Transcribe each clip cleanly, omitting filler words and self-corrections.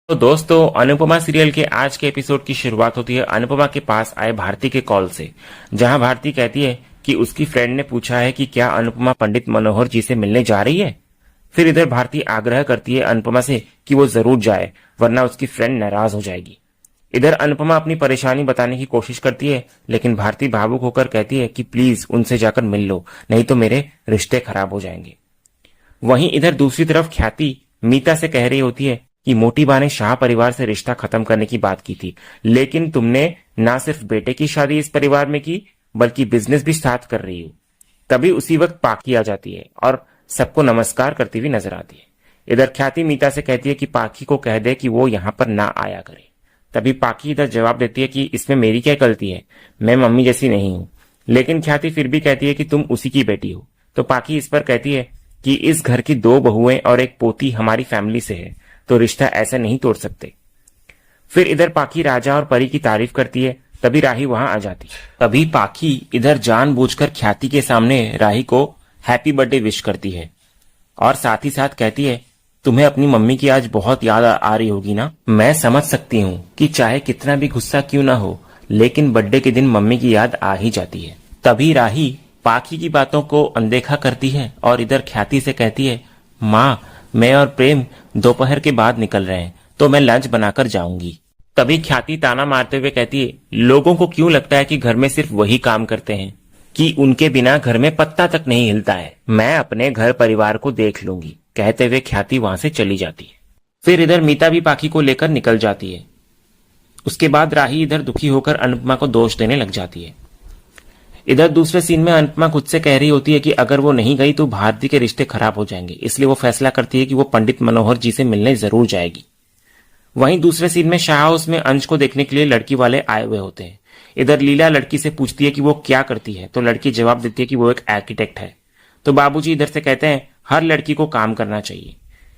तो दोस्तों, अनुपमा सीरियल के आज के एपिसोड की शुरुआत होती है अनुपमा के पास आए भारती के कॉल से, जहां भारती कहती है कि उसकी फ्रेंड ने पूछा है कि क्या अनुपमा पंडित मनोहर जी से मिलने जा रही है। फिर इधर भारती आग्रह करती है अनुपमा से कि वो जरूर जाए, वरना उसकी फ्रेंड नाराज हो जाएगी। इधर अनुपमा अपनी परेशानी बताने की कोशिश करती है, लेकिन भारती भावुक होकर कहती है कि प्लीज उनसे जाकर मिल लो, नहीं तो मेरे रिश्ते खराब हो जाएंगे। वहीं इधर दूसरी तरफ ख्याति मीता से कह रही होती है कि मोटी बा ने शाह परिवार से रिश्ता खत्म करने की बात की थी, लेकिन तुमने ना सिर्फ बेटे की शादी इस परिवार में की, बल्कि बिजनेस भी साथ कर रही हो। तभी उसी वक्त पाखी आ जाती है और सबको नमस्कार करती हुई नजर आती है। इधर ख्याति मीता से कहती है कि पाखी को कह दे कि वो यहाँ पर ना आया करे। तभी पाखी इधर जवाब देती है कि इसमें मेरी क्या गलती है, मैं मम्मी जैसी नहीं हूँ। लेकिन ख्याति फिर भी कहती है कि तुम उसी की बेटी हो। तो पाखी इस पर कहती है कि इस घर की 2 बहुएं और एक पोती हमारी फैमिली से है, तो रिश्ता ऐसे नहीं तोड़ सकते। फिर इधर पाखी राजा और परी की तारीफ करती है। तभी राही वहां आ जाती है। तभी पाखी इधर जानबूझकर ख्याति के सामने राही को हैप्पी बर्थडे विश करती है और साथ ही साथ कहती है तुम्हें अपनी मम्मी की आज बहुत याद आ रही होगी ना। मैं समझ सकती हूँ कि चाहे कितना भी गुस्सा क्यों ना हो, लेकिन बर्थडे के दिन मम्मी की याद आ ही जाती है। तभी राही पाखी की बातों को अनदेखा करती है और इधर ख्याति से कहती है माँ, मैं और प्रेम दोपहर के बाद निकल रहे हैं, तो मैं लंच बनाकर जाऊंगी। तभी ख्याति ताना मारते हुए कहती है लोगों को क्यों लगता है कि घर में सिर्फ वही काम करते हैं, कि उनके बिना घर में पत्ता तक नहीं हिलता है। मैं अपने घर परिवार को देख लूंगी। कहते हुए ख्याति वहां से चली जाती है। फिर इधर मीता भी पाखी को लेकर निकल जाती है। उसके बाद राही इधर दुखी होकर अनुपमा को दोष देने लग जाती है। इधर दूसरे सीन में अनुपमा खुद से कह रही होती है कि अगर वो नहीं गई तो भारती के रिश्ते खराब हो जाएंगे, इसलिए वो फैसला करती है कि वो पंडित मनोहर जी से मिलने जरूर जाएगी। वहीं दूसरे सीन में शाह हाउस में अंश को देखने के लिए लड़की वाले आए हुए होते हैं। इधर लीला लड़की से पूछती है कि वो क्या करती है, तो लड़की जवाब देती है कि वो एक आर्किटेक्ट है। तो बाबूजी इधर से कहते हैं हर लड़की को काम करना चाहिए।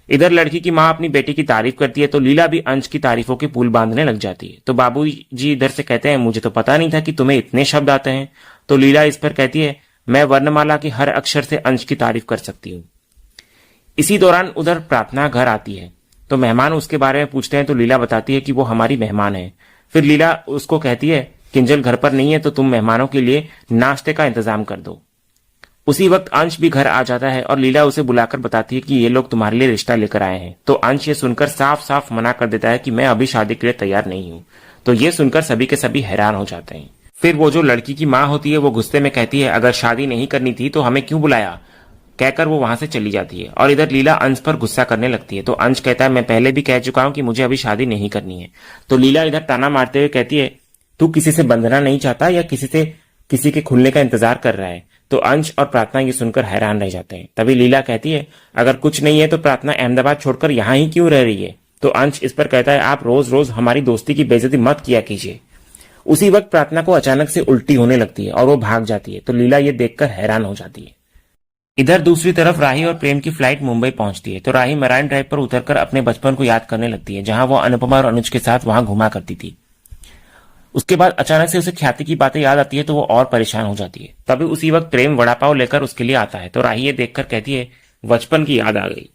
इधर लड़की की माँ अपनी बेटी की तारीफ करती है, तो लीला भी अंश की तारीफों के पुल बांधने लग जाती है। तो बाबूजी इधर से कहते हैं मुझे तो पता नहीं था कि तुम्हें इतने शब्द आते हैं। तो लीला इस पर कहती है मैं वर्णमाला के हर अक्षर से अंश की तारीफ कर सकती हूँ। इसी दौरान उधर प्रार्थना घर आती है, तो मेहमान उसके बारे में पूछते हैं, तो लीला बताती है कि वो हमारी मेहमान है। फिर लीला उसको कहती है किंजल घर पर नहीं है, तो तुम मेहमानों के लिए नाश्ते का इंतजाम कर दो। उसी वक्त अंश भी घर आ जाता है और लीला उसे बुलाकर बताती है कि ये लोग तुम्हारे लिए रिश्ता लेकर आए हैं। तो अंश ये सुनकर साफ साफ मना कर देता है कि मैं अभी शादी के लिए तैयार नहीं हूँ। तो ये सुनकर सभी के सभी हैरान हो जाते हैं। फिर वो जो लड़की की माँ होती है वो गुस्से में कहती है अगर शादी नहीं करनी थी तो हमें क्यों बुलाया, कहकर वो वहां से चली जाती है। और इधर लीला अंश पर गुस्सा करने लगती है। तो अंश कहता है मैं पहले भी कह चुका हूं कि मुझे अभी शादी नहीं करनी है। तो लीला इधर ताना मारते हुए कहती है तू किसी से बंधना नहीं चाहता या किसी के खुलने का इंतजार कर रहा है। तो अंश और प्रार्थना ये सुनकर हैरान रह जाते हैं। तभी लीला कहती है अगर कुछ नहीं है तो प्रार्थना अहमदाबाद छोड़कर यहाँ ही क्यों रह रही है। तो अंश इस पर कहता है आप रोज रोज हमारी दोस्ती की बेइज्जती मत किया कीजिए। उसी वक्त प्रार्थना को अचानक से उल्टी होने लगती है और वो भाग जाती है। तो लीला ये देखकर हैरान हो जाती है। इधर दूसरी तरफ राही और प्रेम की फ्लाइट मुंबई पहुंचती है। तो राही मराइन ड्राइव पर उतरकर अपने बचपन को याद करने लगती है, जहां वो अनुपमा और अनुज के साथ वहां घुमा करती थी। उसके बाद अचानक से उसे ख्याति की बातें याद आती है, तो वो और परेशान हो जाती है। तभी उसी वक्त प्रेम वड़ा पाव लेकर उसके लिए आता है। तो राही ये देखकर कहती है बचपन की याद आ गई।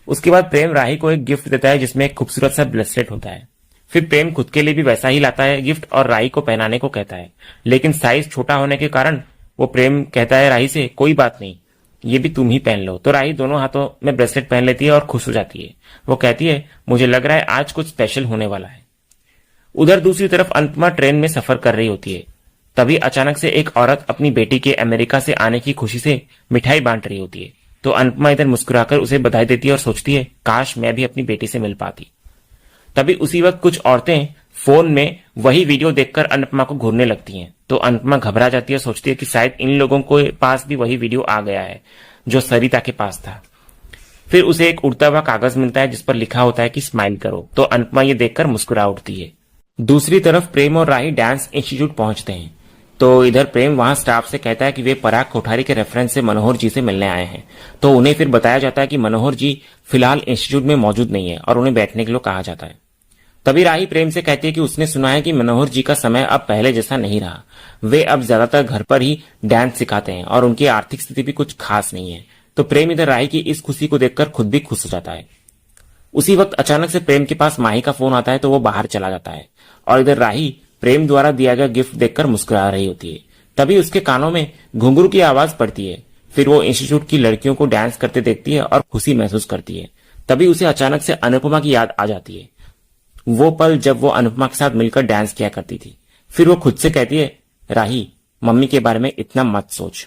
उसके बाद प्रेम राही को एक गिफ्ट देता है जिसमें एक खूबसूरत सा ब्रेसलेट होता है। फिर प्रेम खुद के लिए भी वैसा ही लाता है गिफ्ट और राही को पहनाने को कहता है, लेकिन साइज छोटा होने के कारण वो प्रेम कहता है राही से कोई बात नहीं, ये भी तुम ही पहन लो। तो राही दोनों हाथों में ब्रेसलेट पहन लेती है और खुश हो जाती है। वो कहती है मुझे लग रहा है आज कुछ स्पेशल होने वाला है। उधर दूसरी तरफ अनुपमा ट्रेन में सफर कर रही होती है। तभी अचानक से एक औरत अपनी बेटी के अमेरिका से आने की खुशी से मिठाई बांट रही होती है। तो अनुपमा इधर मुस्कुराकर उसे बधाई देती है और सोचती है काश मैं भी अपनी बेटी से मिल पाती। तभी उसी वक्त कुछ औरतें फोन में वही वीडियो देखकर अनुपमा को घूरने लगती हैं। तो अनुपमा घबरा जाती है, सोचती है कि शायद इन लोगों के पास भी वही वीडियो आ गया है जो सरिता के पास था। फिर उसे एक उड़ता हुआ कागज मिलता है जिस पर लिखा होता है कि स्माइल करो। तो अनुपमा ये देखकर मुस्कुरा उठती है। दूसरी तरफ प्रेम और राही डांस इंस्टीट्यूट पहुंचते हैं। तो इधर प्रेम वहां स्टाफ से कहता है कि वे पराग कोठारी के रेफरेंस से मनोहर जी से मिलने आए हैं। तो उन्हें फिर बताया जाता है कि मनोहर जी फिलहाल इंस्टीट्यूट में मौजूद नहीं है और उन्हें बैठने के लिए कहा जाता है। तभी राही प्रेम से कहती है कि उसने सुना है कि मनोहर जी का समय अब पहले जैसा नहीं रहा। वे अब ज्यादातर घर पर ही डांस सिखाते हैं और उनकी आर्थिक स्थिति भी कुछ खास नहीं है। तो प्रेम इधर राही की इस खुशी को देखकर खुद भी खुश हो जाता है। उसी वक्त अचानक से प्रेम के पास माही का फोन आता है तो वो बाहर चला जाता है और इधर राही प्रेम द्वारा दिया गया गिफ्ट देखकर मुस्कुरा रही होती है। तभी उसके कानों में घुंघरू की आवाज पड़ती है। फिर वो इंस्टीट्यूट की लड़कियों को डांस करते देखती है और खुशी महसूस करती है। तभी उसे अचानक से अनुपमा की याद आ जाती है, वो पल जब वो अनुपमा के साथ मिलकर डांस किया करती थी। फिर वो खुद से कहती है, राही मम्मी के बारे में इतना मत सोच।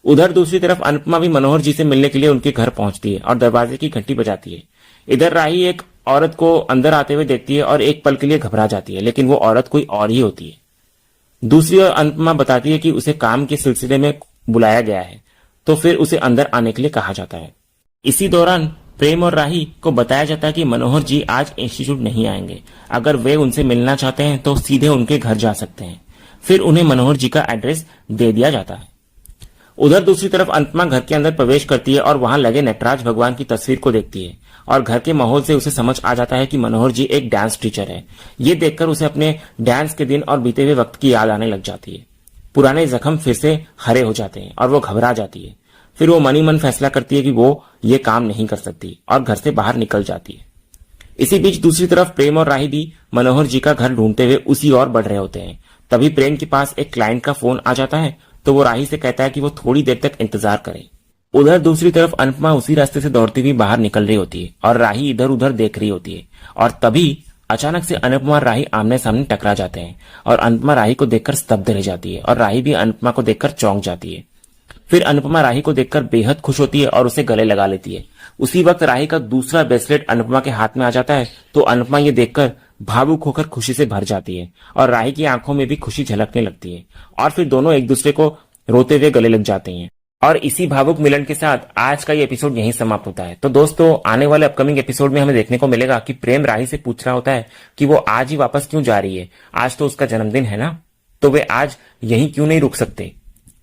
उधर दूसरी तरफ अनुपमा भी मनोहर जी से मिलने के लिए उनके घर पहुंचती है और दरवाजे की घंटी बजाती है। इधर राही एक औरत को अंदर आते हुए देखती है और एक पल के लिए घबरा जाती है, लेकिन वो औरत कोई और ही होती है। दूसरी ओर अनुपमा बताती है कि उसे काम के सिलसिले में बुलाया गया है, तो फिर उसे अंदर आने के लिए कहा जाता है। इसी दौरान प्रेम और राही को बताया जाता है कि मनोहर जी आज इंस्टीट्यूट नहीं आएंगे। अगर वे उनसे मिलना चाहते हैं तो सीधे उनके घर जा सकते हैं। फिर उन्हें मनोहर जी का एड्रेस दे दिया जाता है। उधर दूसरी तरफ अनुपमा घर के अंदर प्रवेश करती है और वहां लगे नटराज भगवान की तस्वीर को देखती है और घर के माहौल से उसे समझ आ जाता है कि मनोहर जी एक डांस टीचर है। ये देखकर उसे अपने डांस के दिन और बीते हुए वक्त की याद आने लग जाती है। पुराने जख्म फिर से हरे हो जाते हैं और वो घबरा जाती है। फिर वो मनी मन फैसला करती है कि वो ये काम नहीं कर सकती और घर से बाहर निकल जाती है। इसी बीच दूसरी तरफ प्रेम और राही भी मनोहर जी का घर ढूंढते हुए उसी ओर बढ़ रहे होते हैं। तभी प्रेम के पास एक क्लाइंट का फोन आ जाता है तो वो राही से कहता है कि वो थोड़ी देर तक इंतजार करे। उधर दूसरी तरफ अनुपमा उसी रास्ते से दौड़ती हुई बाहर निकल रही होती है और राही इधर उधर देख रही होती है। और तभी अचानक से अनुपमा और राही आमने सामने टकरा जाते हैं और अनुपमा राही को देखकर स्तब्ध रह जाती है और राही भी अनुपमा को देखकर चौंक जाती है। फिर अनुपमा राही को देखकर बेहद खुश होती है और उसे गले लगा लेती है। उसी वक्त राही का दूसरा ब्रेसलेट अनुपमा के हाथ में आ जाता है तो अनुपमा ये देखकर भावुक होकर खुशी से भर जाती है और राही की आंखों में भी खुशी झलकने लगती है और फिर दोनों एक दूसरे को रोते हुए गले लग जाते हैं। और इसी भावुक मिलन के साथ आज का ये एपिसोड यहीं समाप्त होता है। तो दोस्तों आने वाले अपकमिंग एपिसोड में हमें देखने को मिलेगा कि प्रेम राही से पूछ रहा होता है कि वो आज ही वापस क्यों जा रही है, आज तो उसका जन्मदिन है ना, तो वे आज यहीं क्यों नहीं रुक सकते।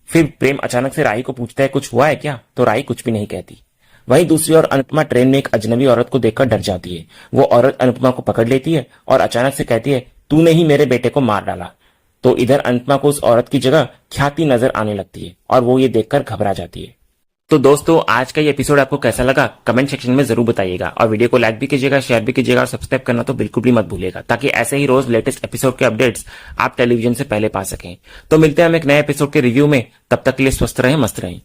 फिर प्रेम अचानक से राही को पूछता है कुछ हुआ है क्या, तो राही कुछ भी नहीं कहती। वहीं दूसरी ओर अनुपमा ट्रेन में एक अजनबी औरत को देखकर डर जाती है। वो औरत अनुपमा को पकड़ लेती है और अचानक से कहती है तूने ही मेरे बेटे को मार डाला। तो इधर अनुपमा को उस औरत की जगह ख्याति नजर आने लगती है और वो ये देखकर घबरा जाती है। तो दोस्तों आज का ये एपिसोड आपको कैसा लगा कमेंट सेक्शन में जरूर बताइएगा और वीडियो को लाइक भी कीजिएगा, शेयर भी कीजिएगा और सब्सक्राइब करना तो बिल्कुल भी मत भूलिएगा ताकि ऐसे ही रोज लेटेस्ट एपिसोड के अपडेट्स आप टेलीविजन से पहले पा सकें। तो मिलते हैं हम एक नए एपिसोड के रिव्यू में, तब तक के लिए स्वस्थ रहें, मस्त रहें।